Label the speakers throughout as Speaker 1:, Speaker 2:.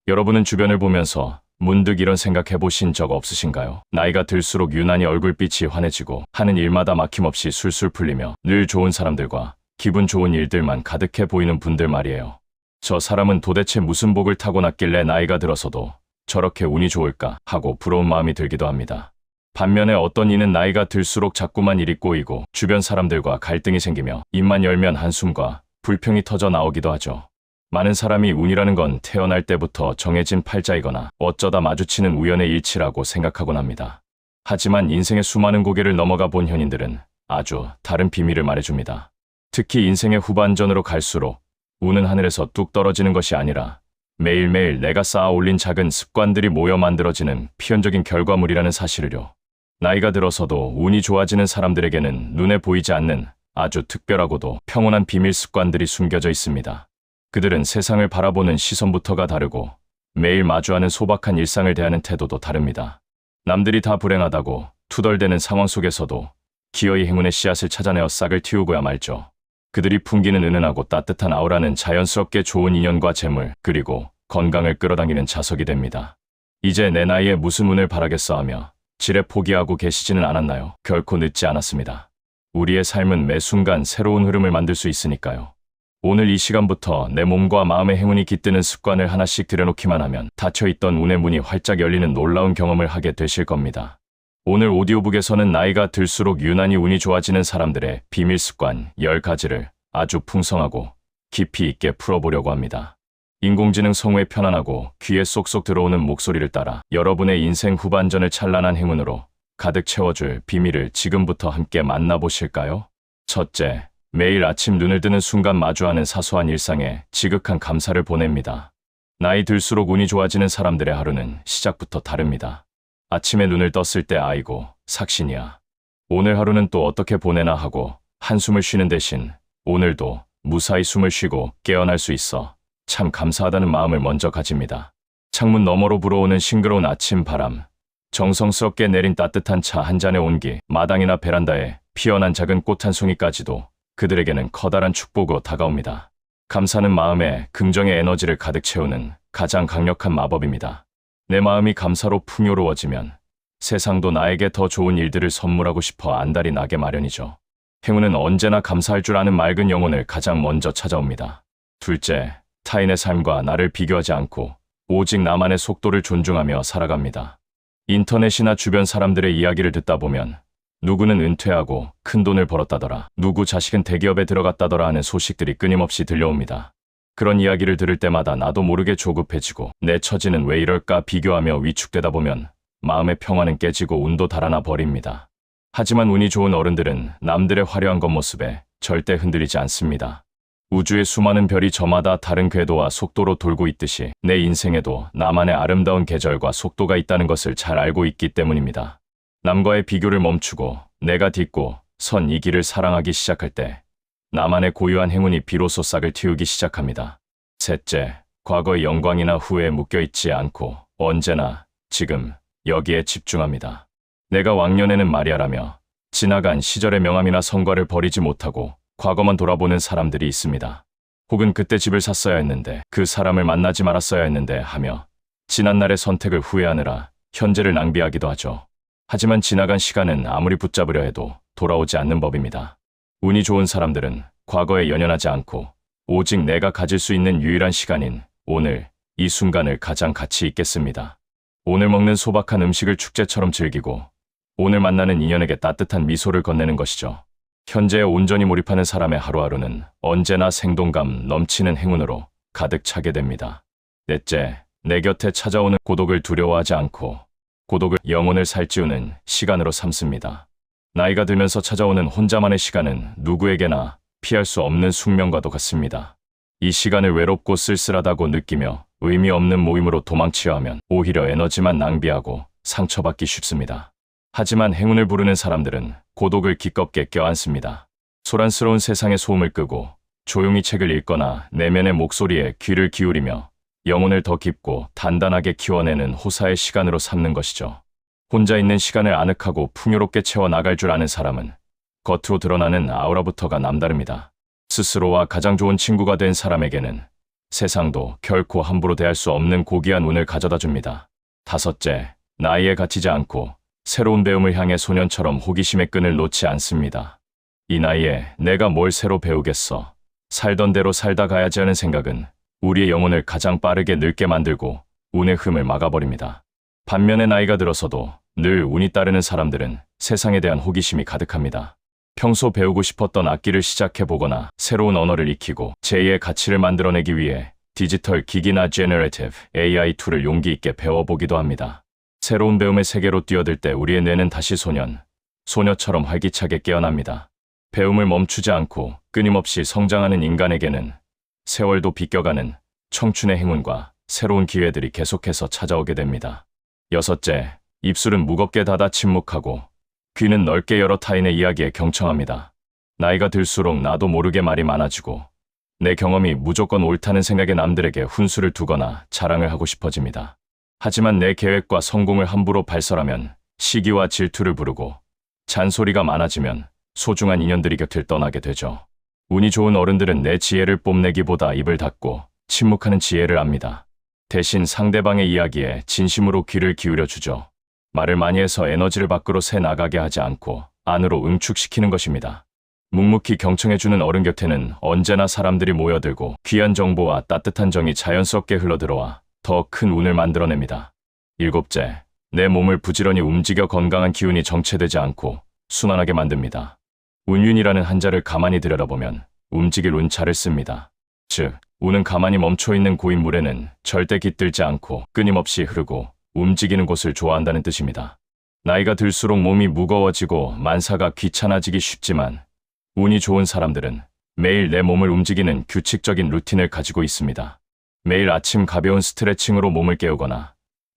Speaker 1: 여러분은 주변을 보면서 문득 이런 생각해 보신 적 없으신가요? 나이가 들수록 유난히 얼굴빛이 환해지고 하는 일마다 막힘없이 술술 풀리며 늘 좋은 사람들과 기분 좋은 일들만 가득해 보이는 분들 말이에요. 저 사람은 도대체 무슨 복을 타고났길래 나이가 들어서도 저렇게 운이 좋을까 하고 부러운 마음이 들기도 합니다. 반면에 어떤 이는 나이가 들수록 자꾸만 일이 꼬이고 주변 사람들과 갈등이 생기며 입만 열면 한숨과 불평이 터져 나오기도 하죠. 많은 사람이 운이라는 건 태어날 때부터 정해진 팔자이거나 어쩌다 마주치는 우연의 일치라고 생각하곤 합니다. 하지만 인생의 수많은 고개를 넘어가 본 현인들은 아주 다른 비밀을 말해줍니다. 특히 인생의 후반전으로 갈수록 운은 하늘에서 뚝 떨어지는 것이 아니라 매일매일 내가 쌓아 올린 작은 습관들이 모여 만들어지는 필연적인 결과물이라는 사실을요. 나이가 들어서도 운이 좋아지는 사람들에게는 눈에 보이지 않는 아주 특별하고도 평온한 비밀 습관들이 숨겨져 있습니다. 그들은 세상을 바라보는 시선부터가 다르고 매일 마주하는 소박한 일상을 대하는 태도도 다릅니다. 남들이 다 불행하다고 투덜대는 상황 속에서도 기어이 행운의 씨앗을 찾아내어 싹을 틔우고야 말죠. 그들이 풍기는 은은하고 따뜻한 아우라는 자연스럽게 좋은 인연과 재물 그리고 건강을 끌어당기는 자석이 됩니다. 이제 내 나이에 무슨 운을 바라겠어 하며 지레 포기하고 계시지는 않았나요? 결코 늦지 않았습니다. 우리의 삶은 매 순간 새로운 흐름을 만들 수 있으니까요. 오늘 이 시간부터 내 몸과 마음의 행운이 깃드는 습관을 하나씩 들여놓기만 하면 닫혀있던 운의 문이 활짝 열리는 놀라운 경험을 하게 되실 겁니다. 오늘 오디오북에서는 나이가 들수록 유난히 운이 좋아지는 사람들의 비밀 습관 10가지를 아주 풍성하고 깊이 있게 풀어보려고 합니다. 인공지능 성우의 편안하고 귀에 쏙쏙 들어오는 목소리를 따라 여러분의 인생 후반전을 찬란한 행운으로 가득 채워줄 비밀을 지금부터 함께 만나보실까요? 첫째, 매일 아침 눈을 뜨는 순간 마주하는 사소한 일상에 지극한 감사를 보냅니다. 나이 들수록 운이 좋아지는 사람들의 하루는 시작부터 다릅니다. 아침에 눈을 떴을 때 아이고, 삭신이야. 오늘 하루는 또 어떻게 보내나 하고 한숨을 쉬는 대신 오늘도 무사히 숨을 쉬고 깨어날 수 있어 참 감사하다는 마음을 먼저 가집니다. 창문 너머로 불어오는 싱그러운 아침 바람, 정성스럽게 내린 따뜻한 차 한 잔의 온기, 마당이나 베란다에 피어난 작은 꽃 한 송이까지도 그들에게는 커다란 축복으로 다가옵니다. 감사는 마음에 긍정의 에너지를 가득 채우는 가장 강력한 마법입니다. 내 마음이 감사로 풍요로워지면 세상도 나에게 더 좋은 일들을 선물하고 싶어 안달이 나게 마련이죠. 행운은 언제나 감사할 줄 아는 맑은 영혼을 가장 먼저 찾아옵니다. 둘째, 타인의 삶과 나를 비교하지 않고 오직 나만의 속도를 존중하며 살아갑니다. 인터넷이나 주변 사람들의 이야기를 듣다 보면 누구는 은퇴하고 큰 돈을 벌었다더라, 누구 자식은 대기업에 들어갔다더라 하는 소식들이 끊임없이 들려옵니다. 그런 이야기를 들을 때마다 나도 모르게 조급해지고 내 처지는 왜 이럴까 비교하며 위축되다 보면 마음의 평화는 깨지고 운도 달아나 버립니다. 하지만 운이 좋은 어른들은 남들의 화려한 겉모습에 절대 흔들리지 않습니다. 우주의 수많은 별이 저마다 다른 궤도와 속도로 돌고 있듯이 내 인생에도 나만의 아름다운 계절과 속도가 있다는 것을 잘 알고 있기 때문입니다. 남과의 비교를 멈추고 내가 딛고 선 이 길을 사랑하기 시작할 때 나만의 고유한 행운이 비로소 싹을 틔우기 시작합니다. 셋째, 과거의 영광이나 후회에 묶여있지 않고 언제나 지금 여기에 집중합니다. 내가 왕년에는 말이야라며 지나간 시절의 명함이나 성과를 버리지 못하고 과거만 돌아보는 사람들이 있습니다. 혹은 그때 집을 샀어야 했는데 그 사람을 만나지 말았어야 했는데 하며 지난날의 선택을 후회하느라 현재를 낭비하기도 하죠. 하지만 지나간 시간은 아무리 붙잡으려 해도 돌아오지 않는 법입니다. 운이 좋은 사람들은 과거에 연연하지 않고 오직 내가 가질 수 있는 유일한 시간인 오늘, 이 순간을 가장 가치 있게 씁니다. 오늘 먹는 소박한 음식을 축제처럼 즐기고 오늘 만나는 인연에게 따뜻한 미소를 건네는 것이죠. 현재에 온전히 몰입하는 사람의 하루하루는 언제나 생동감 넘치는 행운으로 가득 차게 됩니다. 넷째, 내 곁에 찾아오는 고독을 두려워하지 않고 고독을 영혼을 살찌우는 시간으로 삼습니다. 나이가 들면서 찾아오는 혼자만의 시간은 누구에게나 피할 수 없는 숙명과도 같습니다. 이 시간을 외롭고 쓸쓸하다고 느끼며 의미 없는 모임으로 도망치려 하면 오히려 에너지만 낭비하고 상처받기 쉽습니다. 하지만 행운을 부르는 사람들은 고독을 기껍게 껴안습니다. 소란스러운 세상의 소음을 끄고 조용히 책을 읽거나 내면의 목소리에 귀를 기울이며 영혼을 더 깊고 단단하게 키워내는 호사의 시간으로 삼는 것이죠. 혼자 있는 시간을 아늑하고 풍요롭게 채워나갈 줄 아는 사람은 겉으로 드러나는 아우라부터가 남다릅니다. 스스로와 가장 좋은 친구가 된 사람에게는 세상도 결코 함부로 대할 수 없는 고귀한 운을 가져다 줍니다. 다섯째, 나이에 갇히지 않고 새로운 배움을 향해 소년처럼 호기심의 끈을 놓지 않습니다. 이 나이에 내가 뭘 새로 배우겠어. 살던 대로 살다 가야지 하는 생각은 우리의 영혼을 가장 빠르게 늙게 만들고 운의 흠을 막아버립니다. 반면에 나이가 들어서도 늘 운이 따르는 사람들은 세상에 대한 호기심이 가득합니다. 평소 배우고 싶었던 악기를 시작해보거나 새로운 언어를 익히고 제2의 가치를 만들어내기 위해 디지털 기기나 제너레이티브 AI 툴을 용기 있게 배워보기도 합니다. 새로운 배움의 세계로 뛰어들 때 우리의 뇌는 다시 소녀처럼 활기차게 깨어납니다. 배움을 멈추지 않고 끊임없이 성장하는 인간에게는 세월도 비껴가는 청춘의 행운과 새로운 기회들이 계속해서 찾아오게 됩니다. 여섯째, 입술은 무겁게 닫아 침묵하고 귀는 넓게 열어 타인의 이야기에 경청합니다. 나이가 들수록 나도 모르게 말이 많아지고 내 경험이 무조건 옳다는 생각에 남들에게 훈수를 두거나 자랑을 하고 싶어집니다. 하지만 내 계획과 성공을 함부로 발설하면 시기와 질투를 부르고 잔소리가 많아지면 소중한 인연들이 곁을 떠나게 되죠. 운이 좋은 어른들은 내 지혜를 뽐내기보다 입을 닫고 침묵하는 지혜를 압니다. 대신 상대방의 이야기에 진심으로 귀를 기울여 주죠. 말을 많이 해서 에너지를 밖으로 새 나가게 하지 않고 안으로 응축시키는 것입니다. 묵묵히 경청해주는 어른 곁에는 언제나 사람들이 모여들고 귀한 정보와 따뜻한 정이 자연스럽게 흘러들어와 더 큰 운을 만들어냅니다. 일곱째, 내 몸을 부지런히 움직여 건강한 기운이 정체되지 않고 순환하게 만듭니다. 운윤이라는 한자를 가만히 들여다보면 움직일 운자를 씁니다. 즉, 운은 가만히 멈춰있는 고인 물에는 절대 깃들지 않고 끊임없이 흐르고 움직이는 곳을 좋아한다는 뜻입니다. 나이가 들수록 몸이 무거워지고 만사가 귀찮아지기 쉽지만 운이 좋은 사람들은 매일 내 몸을 움직이는 규칙적인 루틴을 가지고 있습니다. 매일 아침 가벼운 스트레칭으로 몸을 깨우거나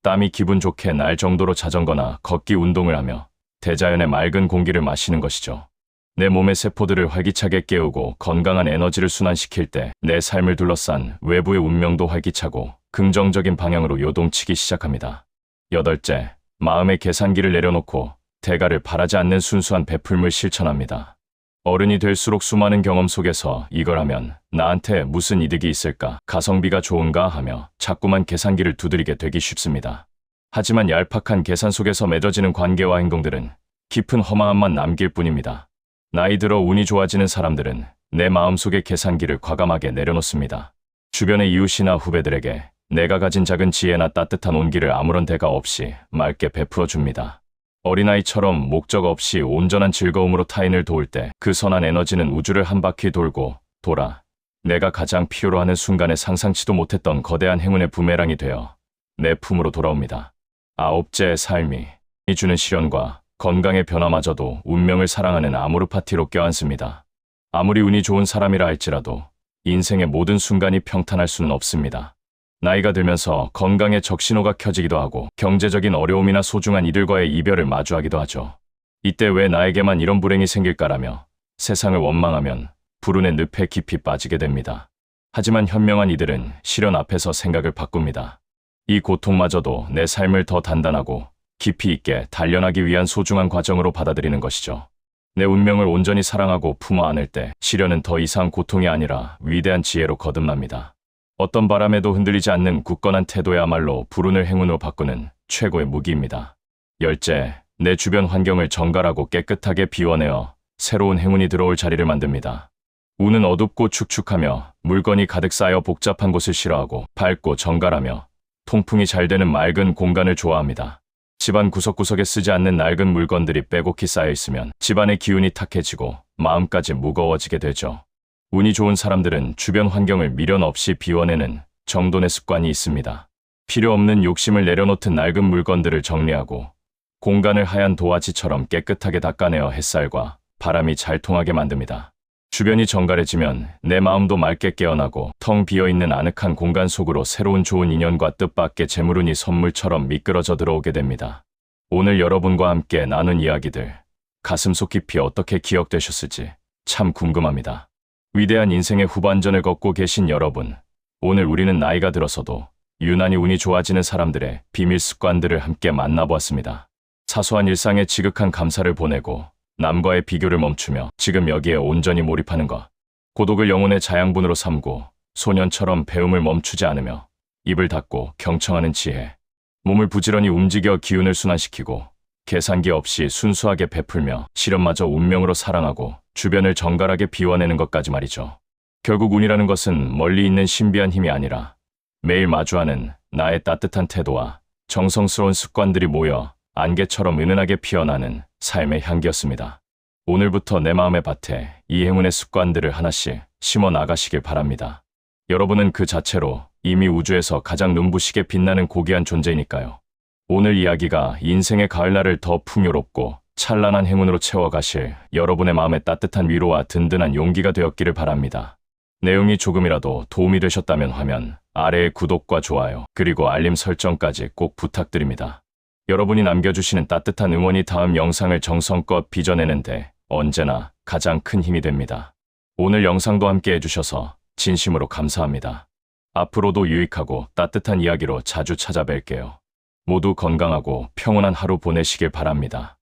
Speaker 1: 땀이 기분 좋게 날 정도로 자전거나 걷기 운동을 하며 대자연의 맑은 공기를 마시는 것이죠. 내 몸의 세포들을 활기차게 깨우고 건강한 에너지를 순환시킬 때 내 삶을 둘러싼 외부의 운명도 활기차고 긍정적인 방향으로 요동치기 시작합니다. 여덟째, 마음의 계산기를 내려놓고 대가를 바라지 않는 순수한 베풀물 실천합니다. 어른이 될수록 수많은 경험 속에서 이걸 하면 나한테 무슨 이득이 있을까, 가성비가 좋은가 하며 자꾸만 계산기를 두드리게 되기 쉽습니다. 하지만 얄팍한 계산 속에서 맺어지는 관계와 행동들은 깊은 허망함만 남길 뿐입니다. 나이 들어 운이 좋아지는 사람들은 내 마음속의 계산기를 과감하게 내려놓습니다. 주변의 이웃이나 후배들에게 내가 가진 작은 지혜나 따뜻한 온기를 아무런 대가 없이 맑게 베풀어 줍니다. 어린아이처럼 목적 없이 온전한 즐거움으로 타인을 도울 때 그 선한 에너지는 우주를 한 바퀴 돌고 돌아 내가 가장 필요로 하는 순간에 상상치도 못했던 거대한 행운의 부메랑이 되어 내 품으로 돌아옵니다. 아홉째, 삶이 주는 시련과 건강의 변화마저도 운명을 사랑하는 아모르파티로 껴안습니다. 아무리 운이 좋은 사람이라 할지라도 인생의 모든 순간이 평탄할 수는 없습니다. 나이가 들면서 건강에 적신호가 켜지기도 하고 경제적인 어려움이나 소중한 이들과의 이별을 마주하기도 하죠. 이때 왜 나에게만 이런 불행이 생길까라며 세상을 원망하면 불운의 늪에 깊이 빠지게 됩니다. 하지만 현명한 이들은 시련 앞에서 생각을 바꿉니다. 이 고통마저도 내 삶을 더 단단하고 깊이 있게 단련하기 위한 소중한 과정으로 받아들이는 것이죠. 내 운명을 온전히 사랑하고 품어 안을 때 시련은 더 이상 고통이 아니라 위대한 지혜로 거듭납니다. 어떤 바람에도 흔들리지 않는 굳건한 태도야말로 불운을 행운으로 바꾸는 최고의 무기입니다. 열째, 내 주변 환경을 정갈하고 깨끗하게 비워내어 새로운 행운이 들어올 자리를 만듭니다. 운은 어둡고 축축하며 물건이 가득 쌓여 복잡한 곳을 싫어하고 밝고 정갈하며 통풍이 잘 되는 맑은 공간을 좋아합니다. 집안 구석구석에 쓰지 않는 낡은 물건들이 빼곡히 쌓여 있으면 집안의 기운이 탁해지고 마음까지 무거워지게 되죠. 운이 좋은 사람들은 주변 환경을 미련 없이 비워내는 정돈의 습관이 있습니다. 필요 없는 욕심을 내려놓든 낡은 물건들을 정리하고 공간을 하얀 도화지처럼 깨끗하게 닦아내어 햇살과 바람이 잘 통하게 만듭니다. 주변이 정갈해지면 내 마음도 맑게 깨어나고 텅 비어있는 아늑한 공간 속으로 새로운 좋은 인연과 뜻밖의 재물운이 선물처럼 미끄러져 들어오게 됩니다. 오늘 여러분과 함께 나눈 이야기들, 가슴속 깊이 어떻게 기억되셨을지 참 궁금합니다. 위대한 인생의 후반전을 걷고 계신 여러분, 오늘 우리는 나이가 들어서도 유난히 운이 좋아지는 사람들의 비밀 습관들을 함께 만나보았습니다. 사소한 일상에 지극한 감사를 보내고 남과의 비교를 멈추며 지금 여기에 온전히 몰입하는 것, 고독을 영혼의 자양분으로 삼고 소년처럼 배움을 멈추지 않으며 입을 닫고 경청하는 지혜. 몸을 부지런히 움직여 기운을 순환시키고 계산기 없이 순수하게 베풀며 시련마저 운명으로 사랑하고 주변을 정갈하게 비워내는 것까지 말이죠. 결국 운이라는 것은 멀리 있는 신비한 힘이 아니라 매일 마주하는 나의 따뜻한 태도와 정성스러운 습관들이 모여 안개처럼 은은하게 피어나는 삶의 향기였습니다. 오늘부터 내 마음의 밭에 이 행운의 습관들을 하나씩 심어 나가시길 바랍니다. 여러분은 그 자체로 이미 우주에서 가장 눈부시게 빛나는 고귀한 존재이니까요. 오늘 이야기가 인생의 가을날을 더 풍요롭고 찬란한 행운으로 채워가실 여러분의 마음에 따뜻한 위로와 든든한 용기가 되었기를 바랍니다. 내용이 조금이라도 도움이 되셨다면 화면 아래의 구독과 좋아요 그리고 알림 설정까지 꼭 부탁드립니다. 여러분이 남겨주시는 따뜻한 응원이 다음 영상을 정성껏 빚어내는데 언제나 가장 큰 힘이 됩니다. 오늘 영상도 함께 해주셔서 진심으로 감사합니다. 앞으로도 유익하고 따뜻한 이야기로 자주 찾아뵐게요. 모두 건강하고 평온한 하루 보내시길 바랍니다.